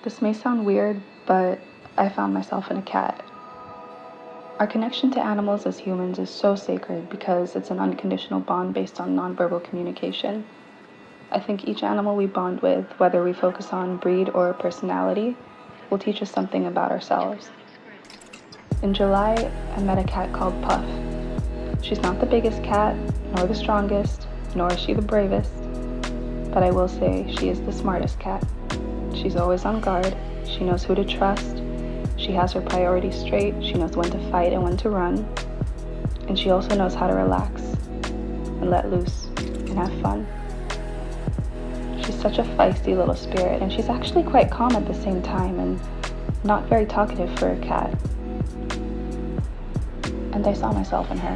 This may sound weird, but I found myself in a cat. Our connection to animals as humans is so sacred because it's an unconditional bond based on nonverbal communication. I think each animal we bond with, whether we focus on breed or personality, will teach us something about ourselves. In July, I met a cat called Puff. She's not the biggest cat, nor the strongest, nor is she the bravest, but I will say she is the smartest cat. She's always on guard, she knows who to trust, she has her priorities straight, she knows when to fight and when to run, and she also knows how to relax and let loose and have fun. She's such a feisty little spirit, and she's actually quite calm at the same time and not very talkative for a cat. And I saw myself in her.